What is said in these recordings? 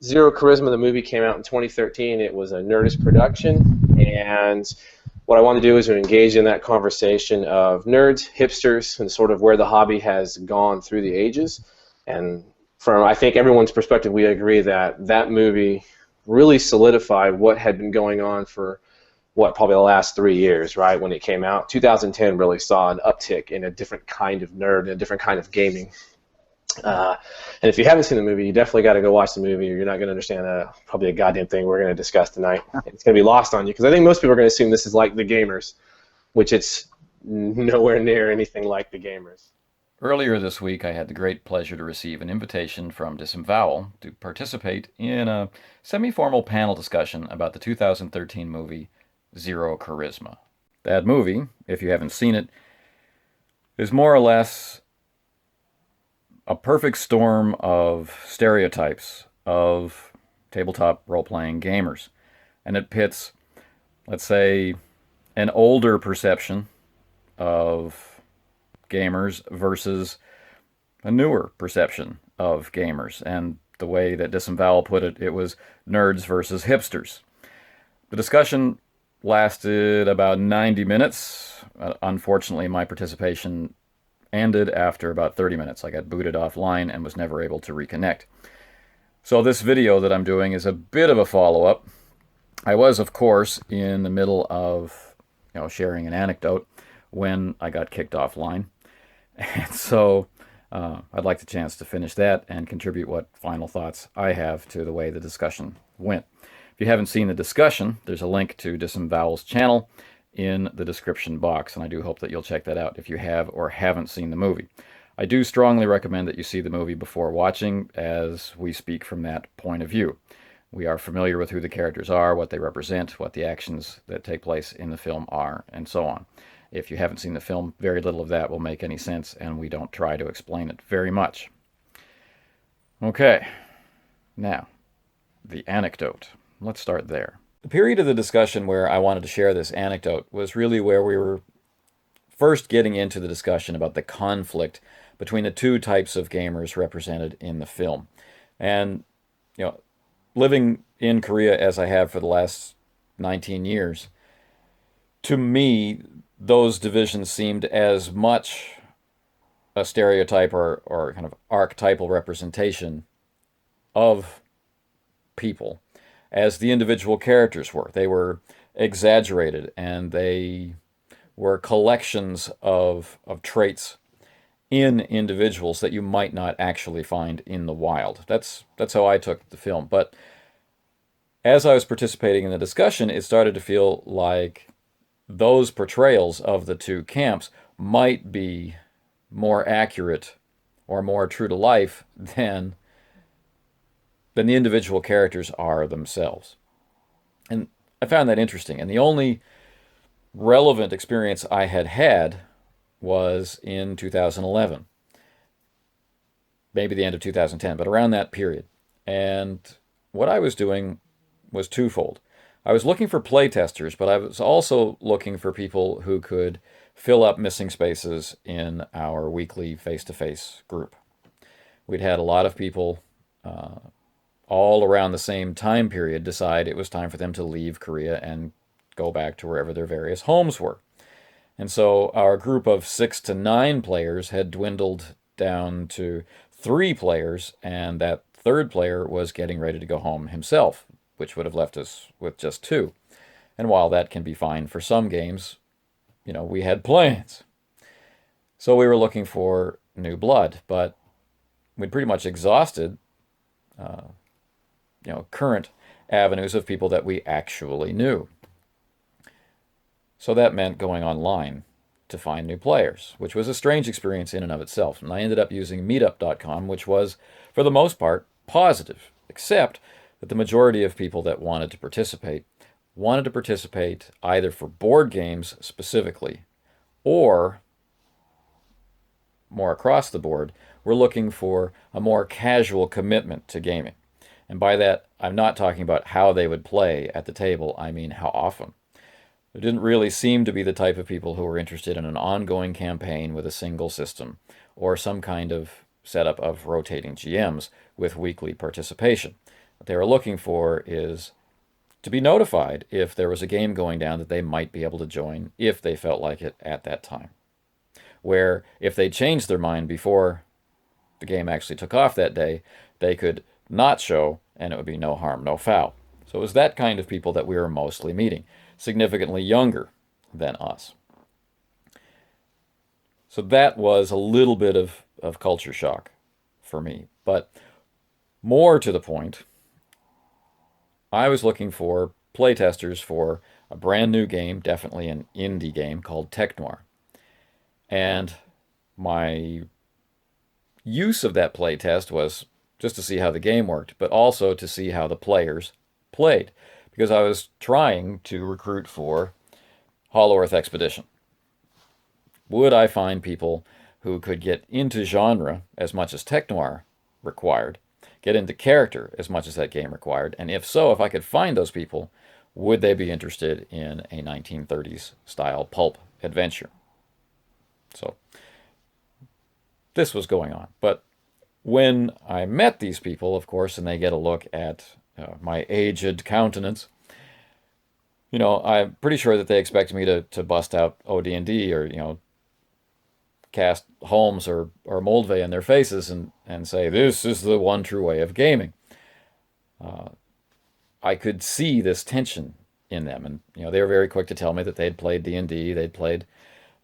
Zero Charisma, the movie came out in 2013. It was a Nerdist production, and what I want to do is to engage in that conversation of nerds, hipsters, and sort of where the hobby has gone through the ages. And from, I think, everyone's perspective, we agree that that movie really solidified what had been going on for probably the last 3 years, right? When it came out, 2010 really saw an uptick in a different kind of nerd and a different kind of gaming. And if you haven't seen the movie, you definitely got to go watch the movie, or you're not going to understand probably a goddamn thing we're going to discuss tonight. It's going to be lost on you, because I think most people are going to assume this is like The Gamers, which it's nowhere near anything like The Gamers. Earlier this week, I had the great pleasure to receive an invitation from Disemvowel to participate in a semi formal panel discussion about the 2013 movie Zero Charisma. That movie, if you haven't seen it, is more or less a perfect storm of stereotypes of tabletop role playing gamers. And it pits, let's say, an older perception of gamers versus a newer perception of gamers. And the way that Disemvowel put it, it was nerds versus hipsters. The discussion lasted about 90 minutes. Unfortunately, my participation ended after about 30 minutes. I got booted offline and was never able to reconnect. So this video that I'm doing is a bit of a follow-up. I was, of course, in the middle of sharing an anecdote when I got kicked offline. And so I'd like the chance to finish that and contribute what final thoughts I have to the way the discussion went. If you haven't seen the discussion, there's a link to Disemvowel's channel in the description box, and I do hope that you'll check that out if you have or haven't seen the movie. I do strongly recommend that you see the movie before watching, as we speak from that point of view. We are familiar with who the characters are, what they represent, what the actions that take place in the film are, and so on. If you haven't seen the film, very little of that will make any sense, and we don't try to explain it very much. Okay, now, the anecdote. Let's start there. The period of the discussion where I wanted to share this anecdote was really where we were first getting into the discussion about the conflict between the two types of gamers represented in the film. And, living in Korea as I have for the last 19 years, to me, those divisions seemed as much a stereotype or kind of archetypal representation of people as the individual characters were. They were exaggerated, and they were collections of traits in individuals that you might not actually find in the wild. That's how I took the film. But as I was participating in the discussion, it started to feel like those portrayals of the two camps might be more accurate or more true to life than the individual characters are themselves. And I found that interesting. And the only relevant experience I had was in 2011. Maybe the end of 2010, but around that period. And what I was doing was twofold. I was looking for playtesters, but I was also looking for people who could fill up missing spaces in our weekly face-to-face group. We'd had a lot of people all around the same time period decide it was time for them to leave Korea and go back to wherever their various homes were. And so our group of 6 to 9 players had dwindled down to 3 players, and that third player was getting ready to go home himself, which would have left us with just 2. And while that can be fine for some games, we had plans. So we were looking for new blood, but we'd pretty much exhausted current avenues of people that we actually knew. So that meant going online to find new players, which was a strange experience in and of itself. And I ended up using meetup.com, which was, for the most part, positive, except that the majority of people that wanted to participate either for board games specifically, or more across the board, were looking for a more casual commitment to gaming. And by that, I'm not talking about how they would play at the table, I mean how often. There didn't really seem to be the type of people who were interested in an ongoing campaign with a single system, or some kind of setup of rotating GMs with weekly participation. What they were looking for is to be notified if there was a game going down that they might be able to join if they felt like it at that time. Where if they changed their mind before the game actually took off that day, they could not show and it would be no harm, no foul. So it was that kind of people that we were mostly meeting, significantly younger than us. So that was a little bit of culture shock for me. But more to the point, I was looking for playtesters for a brand new game, definitely an indie game called Tech Noir. And my use of that playtest was just to see how the game worked, but also to see how the players played, because I was trying to recruit for Hollow Earth Expedition. Would I find people who could get into genre as much as Tech Noir required, get into character as much as that game required, and if so, if I could find those people, would they be interested in a 1930s style pulp adventure? So this was going on. But when I met these people, of course, and they get a look at my aged countenance, I'm pretty sure that they expect me to bust out OD&D or, cast Holmes or Moldvay in their faces and say, this is the one true way of gaming. I could see this tension in them. And, they were very quick to tell me that they'd played D&D, they'd played,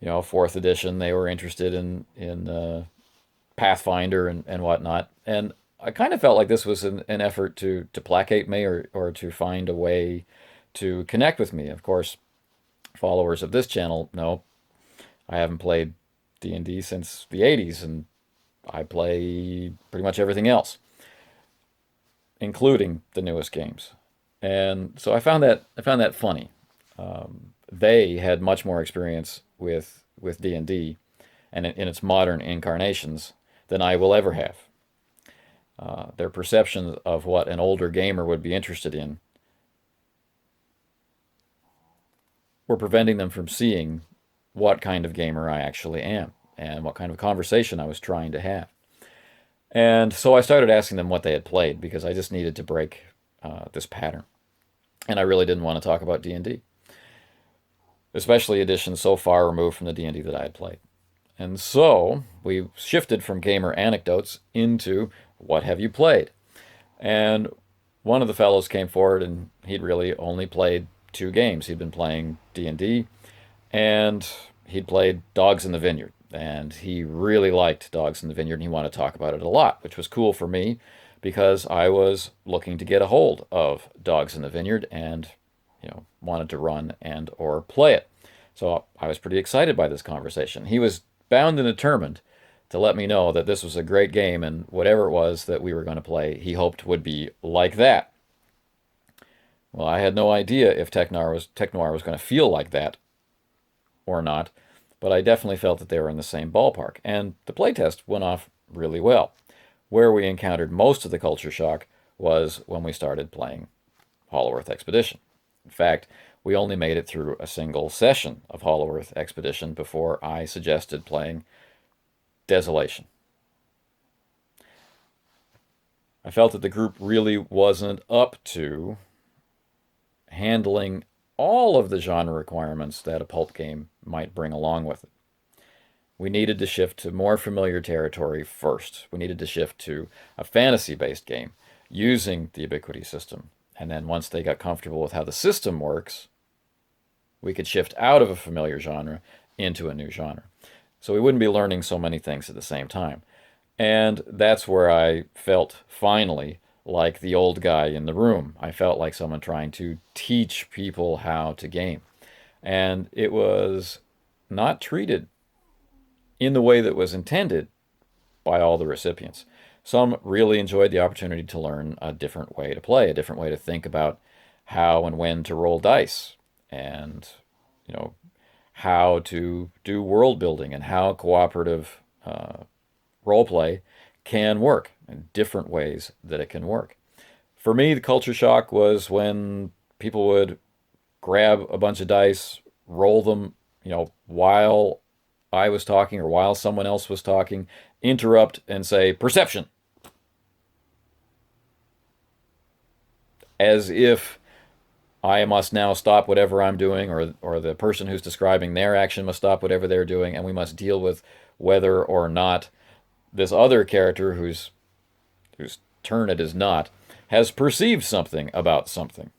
4th edition, they were interested in Pathfinder and whatnot. And I kind of felt like this was an effort to placate me or to find a way to connect with me. Of course, followers of this channel know I haven't played D&D since the 80s, and I play pretty much everything else, including the newest games. And so I found that funny. They had much more experience with D&D and in its modern incarnations than I will ever have. Their perception of what an older gamer would be interested in were preventing them from seeing what kind of gamer I actually am and what kind of conversation I was trying to have. And so I started asking them what they had played because I just needed to break this pattern. And I really didn't want to talk about D&D, especially editions so far removed from the D&D that I had played. And so we shifted from gamer anecdotes into what have you played? And one of the fellows came forward and he'd really only played 2 games. He'd been playing D&D and he'd played Dogs in the Vineyard. And he really liked Dogs in the Vineyard and he wanted to talk about it a lot, which was cool for me because I was looking to get a hold of Dogs in the Vineyard and, wanted to run and or play it. So I was pretty excited by this conversation. He was bound and determined to let me know that this was a great game and whatever it was that we were going to play, he hoped would be like that. Well, I had no idea if Tech Noir was going to feel like that or not, but I definitely felt that they were in the same ballpark. And the playtest went off really well. Where we encountered most of the culture shock was when we started playing Hollow Earth Expedition. In fact, we only made it through a single session of Hollow Earth Expedition before I suggested playing Desolation. I felt that the group really wasn't up to handling all of the genre requirements that a pulp game might bring along with it. We needed to shift to more familiar territory first. We needed to shift to a fantasy-based game using the Ubiquity system. And then once they got comfortable with how the system works, we could shift out of a familiar genre into a new genre. So we wouldn't be learning so many things at the same time. And that's where I felt finally like the old guy in the room. I felt like someone trying to teach people how to game. And it was not treated in the way that was intended by all the recipients. Some really enjoyed the opportunity to learn a different way to play, a different way to think about how and when to roll dice, and how to do world building and how cooperative role play can work in different ways that it can work. For me, the culture shock was when people would grab a bunch of dice, roll them, while I was talking or while someone else was talking, interrupt and say, perception. as if I must now stop whatever I'm doing, or the person who's describing their action must stop whatever they're doing, and we must deal with whether or not this other character whose turn it is not has perceived something about something.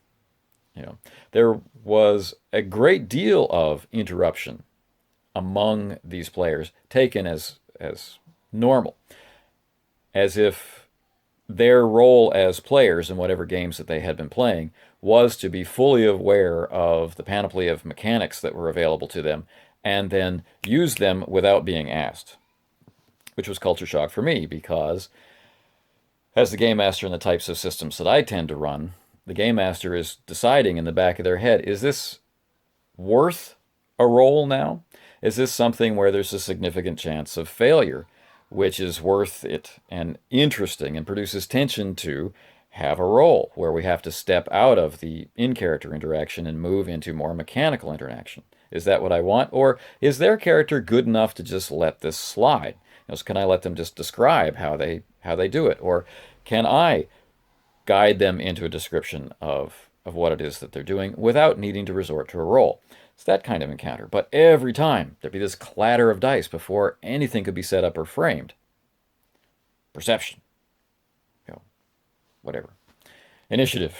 You know, there was a great deal of interruption among these players taken as normal, as if their role as players in whatever games that they had been playing was to be fully aware of the panoply of mechanics that were available to them and then use them without being asked, which was culture shock for me because as the game master in the types of systems that I tend to run, the game master is deciding in the back of their head, is this worth a roll now? Is this something where there's a significant chance of failure, which is worth it and interesting and produces tension to have a roll where we have to step out of the in-character interaction and move into more mechanical interaction? Is that what I want? Or is their character good enough to just let this slide? So can I let them just describe how they do it? Or can I guide them into a description of what it is that they're doing without needing to resort to a roll? It's that kind of encounter. But every time there'd be this clatter of dice before anything could be set up or framed. Perception. Whatever. Initiative.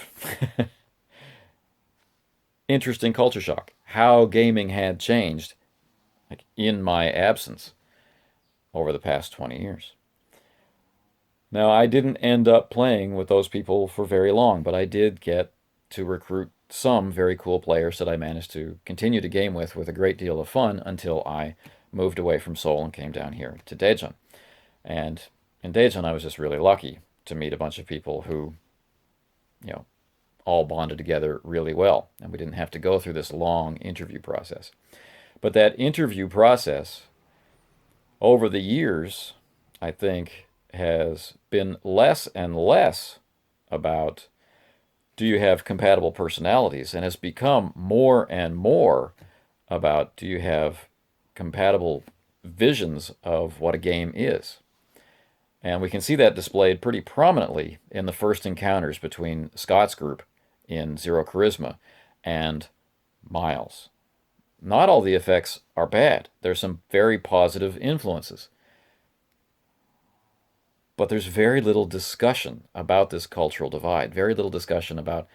Interesting culture shock. How gaming had changed in my absence over the past 20 years. Now, I didn't end up playing with those people for very long, but I did get to recruit some very cool players that I managed to continue to game with a great deal of fun until I moved away from Seoul and came down here to Daejeon. And in Daejeon, I was just really lucky to meet a bunch of people who, all bonded together really well, and we didn't have to go through this long interview process. But that interview process, over the years, I think, has been less and less about do you have compatible personalities, and has become more and more about do you have compatible visions of what a game is. And we can see that displayed pretty prominently in the first encounters between Scott's group in Zero Charisma and Miles. Not all the effects are bad. There's some very positive influences. But there's very little discussion about this cultural divide, very little discussion about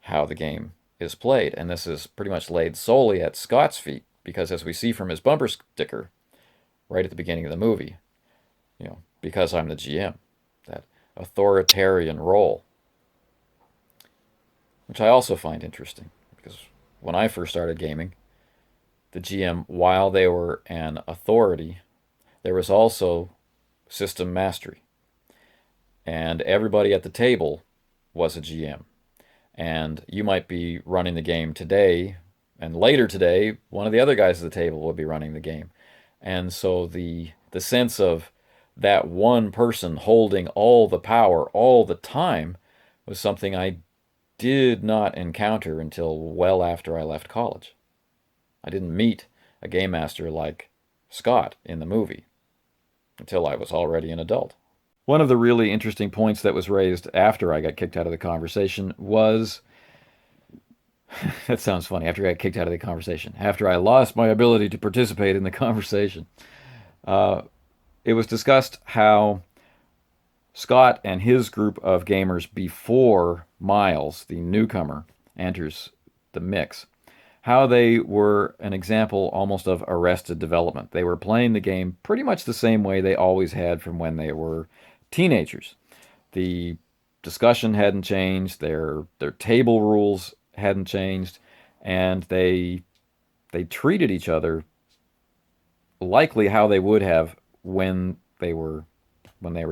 how the game is played. And this is pretty much laid solely at Scott's feet, because as we see from his bumper sticker right at the beginning of the movie, because I'm the GM, that authoritarian role, which I also find interesting, because when I first started gaming, the GM, while they were an authority, there was also system mastery. And everybody at the table was a GM. And you might be running the game today, and later today, one of the other guys at the table will be running the game. And so the sense of that one person holding all the power all the time was something I did not encounter until well after I left college. I didn't meet a game master like Scott in the movie until I was already an adult. One of the really interesting points that was raised after I got kicked out of the conversation was, that sounds funny, after I got kicked out of the conversation, after I lost my ability to participate in the conversation, it was discussed how Scott and his group of gamers before Miles, the newcomer, enters the mix, how they were an example almost of arrested development. They were playing the game pretty much the same way they always had from when they were teenagers. The discussion hadn't changed, their table rules hadn't changed, and they treated each other likely how they would have when they were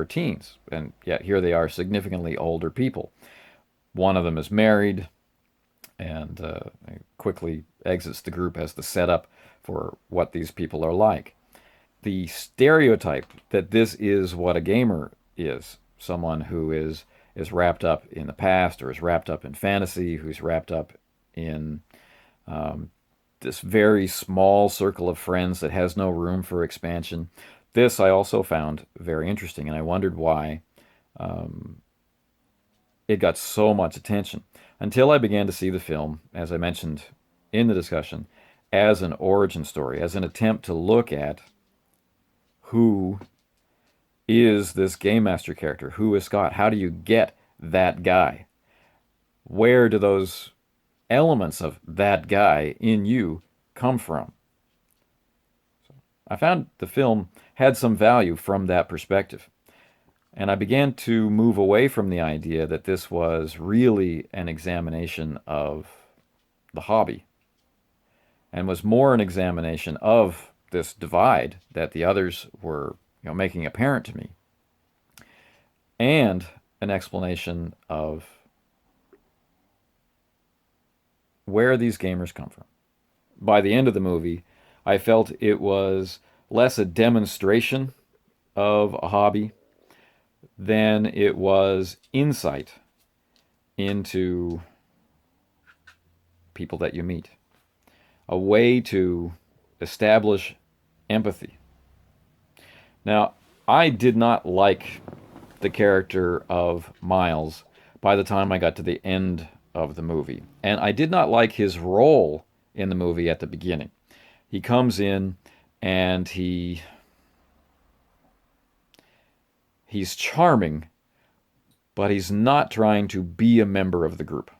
teens. And yet here they are, significantly older people. One of them is married and quickly exits the group as the setup for what these people are like. The stereotype that this is what a gamer is, someone who is wrapped up in the past, or is wrapped up in fantasy, who's wrapped up in this very small circle of friends that has no room for expansion. This I also found very interesting, and I wondered why it got so much attention until I began to see the film, as I mentioned in the discussion, as an origin story, as an attempt to look at who is this Game Master character? Who is Scott? How do you get that guy? Where do those elements of that guy in you come from? I found the film had some value from that perspective. And I began to move away from the idea that this was really an examination of the hobby and was more an examination of this divide that the others were, making apparent to me, and an explanation of where these gamers come from. By the end of the movie, I felt it was less a demonstration of a hobby than it was insight into people that you meet. A way to establish empathy. Now, I did not like the character of Miles by the time I got to the end of the movie. And I did not like his role in the movie at the beginning. He comes in and he's charming, but he's not trying to be a member of the group.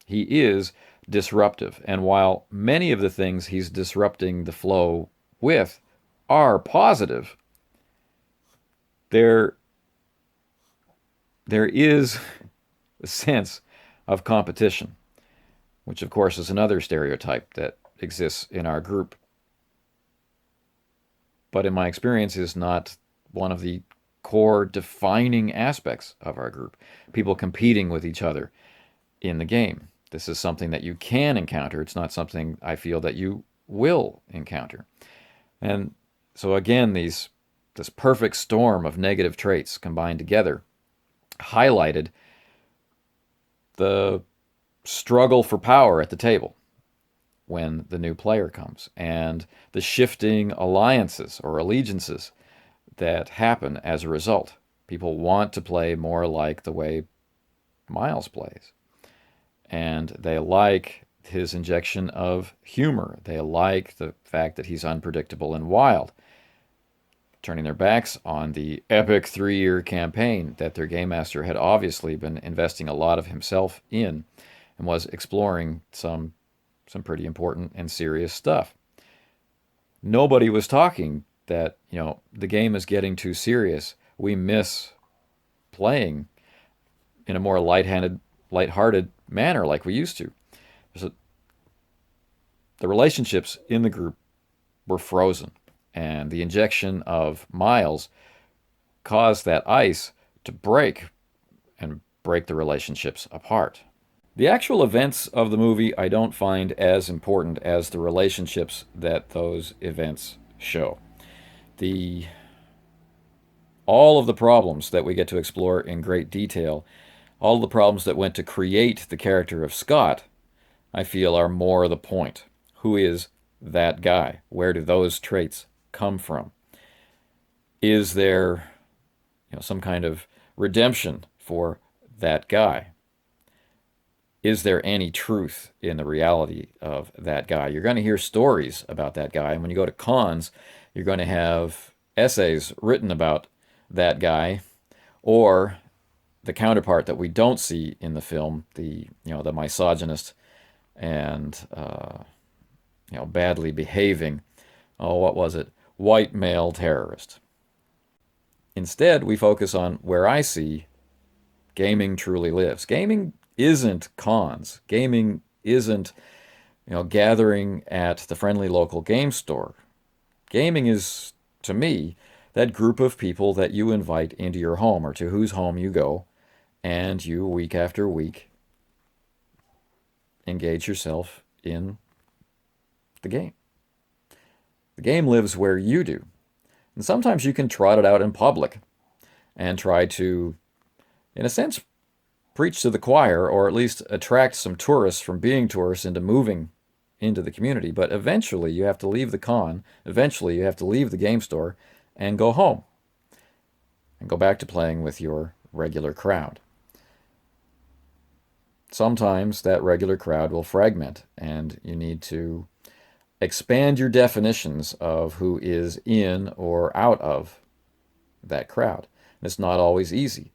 He is disruptive. And while many of the things he's disrupting the flow with are positive, there is a sense of competition, which of course is another stereotype that exists in our group, but in my experience is not one of the core defining aspects of our group. People competing with each other in the game. This is something that you can encounter. It's not something I feel that you will encounter. And so again, this perfect storm of negative traits combined together highlighted the struggle for power at the table when the new player comes, and the shifting alliances or allegiances that happen as a result. People want to play more like the way Miles plays. And they like his injection of humor. They like the fact that he's unpredictable and wild, turning their backs on the epic 3-year campaign that their game master had obviously been investing a lot of himself in and was exploring some pretty important and serious stuff. Nobody was talking that, the game is getting too serious. We miss playing in a more lighthearted manner like we used to. The relationships in the group were frozen, and the injection of Miles caused that ice to break and break the relationships apart. The actual events of the movie I don't find as important as the relationships that those events show. All of the problems that we get to explore in great detail, all the problems that went to create the character of Scott, I feel are more the point. Who is that guy? Where do those traits come from? Is there, some kind of redemption for that guy? Is there any truth in the reality of that guy? You're going to hear stories about that guy, and when you go to cons, you're going to have essays written about that guy, or the counterpart that we don't see in the film, the misogynist and badly behaving, what was it, white male terrorist. Instead, we focus on where I see gaming truly lives. Gaming isn't cons. Gaming isn't, gathering at the friendly local game store. Gaming is, to me, that group of people that you invite into your home or to whose home you go, and you, week after week, engage yourself in the game. The game lives where you do. And sometimes you can trot it out in public and try to, in a sense, preach to the choir, or at least attract some tourists from being tourists into moving into the community. But eventually you have to leave the con, eventually you have to leave the game store and go home and go back to playing with your regular crowd. sometimes that regular crowd will fragment, and you need to expand your definitions of who is in or out of that crowd. And it's not always easy.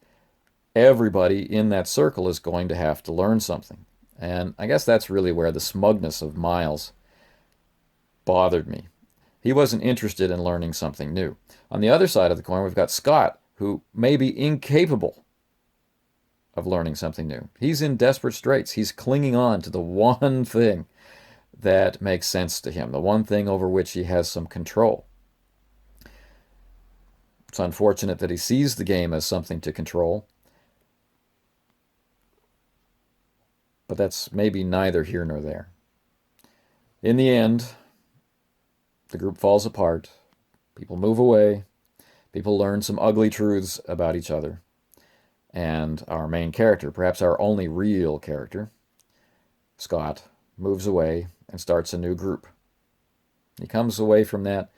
Everybody in that circle is going to have to learn something. And I guess that's really where the smugness of Miles bothered me. He wasn't interested in learning something new. On the other side of the coin, we've got Scott, who may be incapable of learning something new. He's in desperate straits. He's clinging on to the one thing that makes sense to him, the one thing over which he has some control. It's unfortunate that he sees the game as something to control, but that's maybe neither here nor there. In the end, the group falls apart, people move away, people learn some ugly truths about each other, and our main character, perhaps our only real character, Scott, moves away and starts a new group. He comes away from that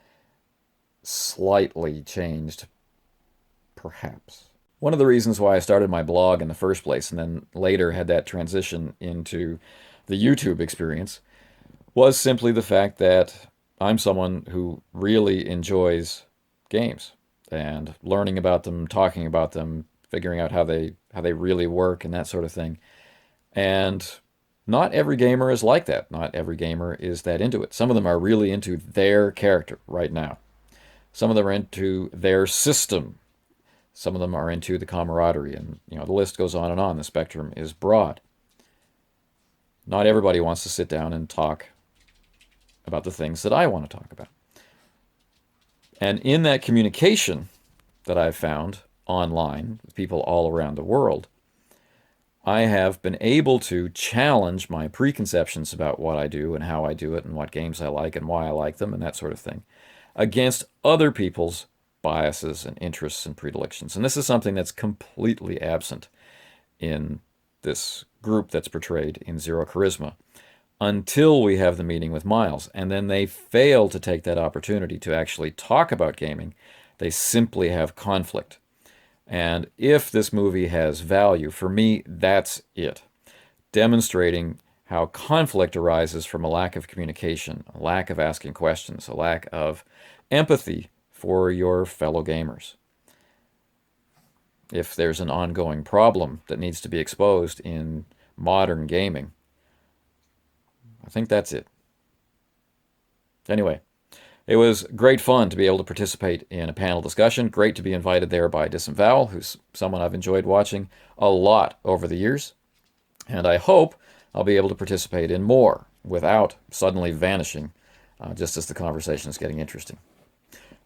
slightly changed, perhaps. One of the reasons why I started my blog in the first place and then later had that transition into the YouTube experience was simply the fact that I'm someone who really enjoys games and learning about them, talking about them, figuring out how they really work and that sort of thing. And not every gamer is like that. Not every gamer is that into it. Some of them are really into their character right now. Some of them are into their system. Some of them are into the camaraderie, and the list goes on and on. The spectrum is broad. Not everybody wants to sit down and talk about the things that I want to talk about. And in that communication that I've found online with people all around the world, I have been able to challenge my preconceptions about what I do and how I do it and what games I like and why I like them and that sort of thing against other people's biases and interests and predilections. And this is something that's completely absent in this group that's portrayed in Zero Charisma until we have the meeting with Miles. And then they fail to take that opportunity to actually talk about gaming. They simply have conflict. And if this movie has value, for me, that's it. Demonstrating how conflict arises from a lack of communication, a lack of asking questions, a lack of empathy for your fellow gamers. If there's an ongoing problem that needs to be exposed in modern gaming, I think that's it. Anyway, it was great fun to be able to participate in a panel discussion. Great to be invited there by Disemvowel, who's someone I've enjoyed watching a lot over the years. And I hope I'll be able to participate in more without suddenly vanishing just as the conversation is getting interesting.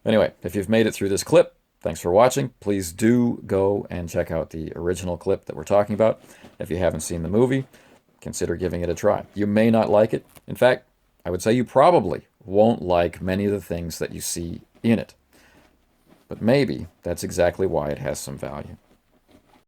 Anyway, if you've made it through this clip, thanks for watching. Please do go and check out the original clip that we're talking about. If you haven't seen the movie, consider giving it a try. You may not like it. In fact, I would say you probably won't like many of the things that you see in it. But maybe that's exactly why it has some value.